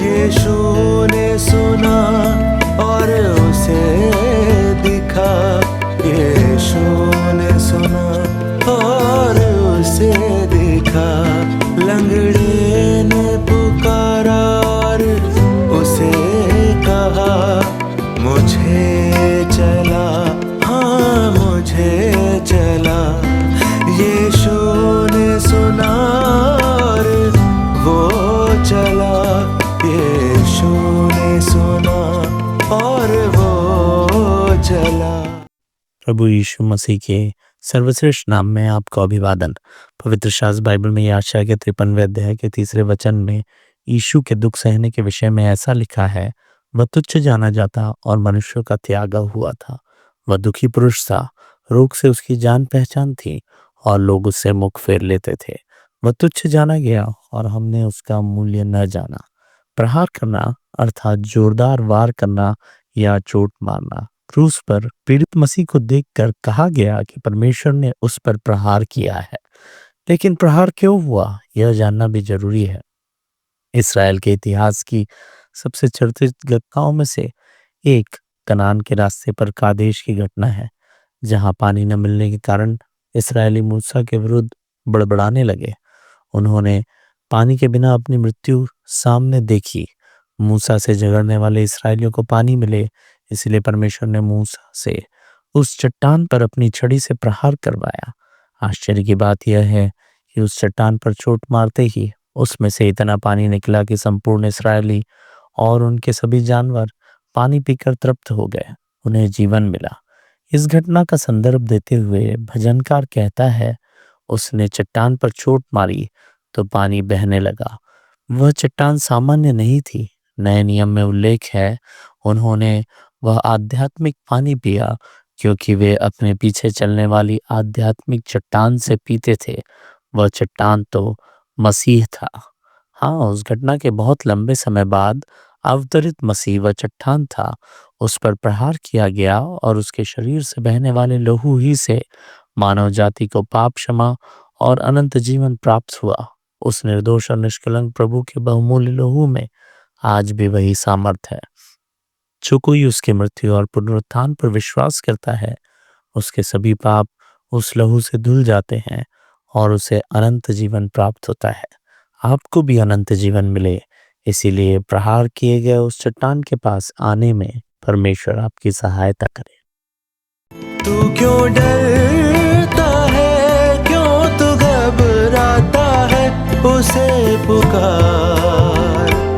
यीशु ने सुना और उसे दिखा। यीशु ने सुना और उसे दिखा। लंगड़े ने पुकारा और उसे कहा, मुझे चला, हाँ मुझे चला। यीशु ने सुना और वो चला। यीशु ने सुना और वो चला। प्रभु यीशु मसीह के सर्वश्रेष्ठ नाम में आपको अभिवादन। पवित्र शास्त्र बाइबल में यशायाह के 53वें अध्याय के 3 वचन में यीशु के दुख सहने के विषय में ऐसा लिखा है, वह तुच्छ जाना जाता और मनुष्यों का त्यागा हुआ था। वह दुखी पुरुष था, रोग से उसकी जान पहचान थी और लोग उससे मुख फेर लेते थे। वह तुच्छ जाना गया और हमने उसका मूल्य न जाना। प्रहार करना अर्थात जोरदार वार करना या चोट मारना। क्रूस पर पीड़ित मसीह को देखकर कहा गया कि परमेश्वर ने उस पर प्रहार किया है। लेकिन प्रहार क्यों हुआ, यह जानना भी जरूरी है। इस्राएल के इतिहास की सबसे चर्चित घटनाओं में से एक कनान के रास्ते पर कादेश की घटना है, जहां पानी न मिलने के कारण इस्राएली मूसा के विरुद्ध बड़बड़ाने लगे। उन्होंने पानी के बिना अपनी मृत्यु सामने देखी। मूसा से झगड़ने वाले इस्राएलियों को पानी मिले, इसलिए परमेश्वर ने मूसा से उस चट्टान पर अपनी छड़ी से प्रहार करवाया। आश्चर्य की बात यह है कि उस चट्टान पर चोट मारते ही उसमें से इतना पानी निकला कि संपूर्ण इस्राएली और उनके सभी जानवर पानी पीकर तृप्त हो गए। उन्हें जीवन मिला। इस घटना का संदर्भ देते हुए भजनकार कहता है, उसने चट्टान पर चोट मारी तो पानी बहने लगा। वह चट्टान सामान्य नहीं थी। नए नियम में उल्लेख है, उन्होंने वह आध्यात्मिक पानी पिया क्योंकि वे अपने पीछे चलने वाली आध्यात्मिक चट्टान से पीते थे। वह चट्टान तो मसीह था। हाँ, उस घटना के बहुत लंबे समय बाद अवतरित मसीह वह चट्टान था। उस पर प्रहार किया गया और उसके शरीर से बहने वाले लहू ही से मानव जाति को पाप क्षमा और अनंत जीवन प्राप्त हुआ। उस निर्दोष और निष्कलंक प्रभु के बहुमूल्य लहू में आज भी वही सामर्थ है। जो कोई उसके मृत्यु और पुनरुत्थान पर विश्वास करता है, उसके सभी पाप उस लहू से धुल जाते हैं और उसे अनंत जीवन प्राप्त होता है। आपको भी अनंत जीवन मिले, इसीलिए प्रहार किए गए उस चट्टान के पास आने में परमेश्वर आपकी सहायता करे। तू क्यों डरता है, क्यों तू घबराता है, उसे पुकार।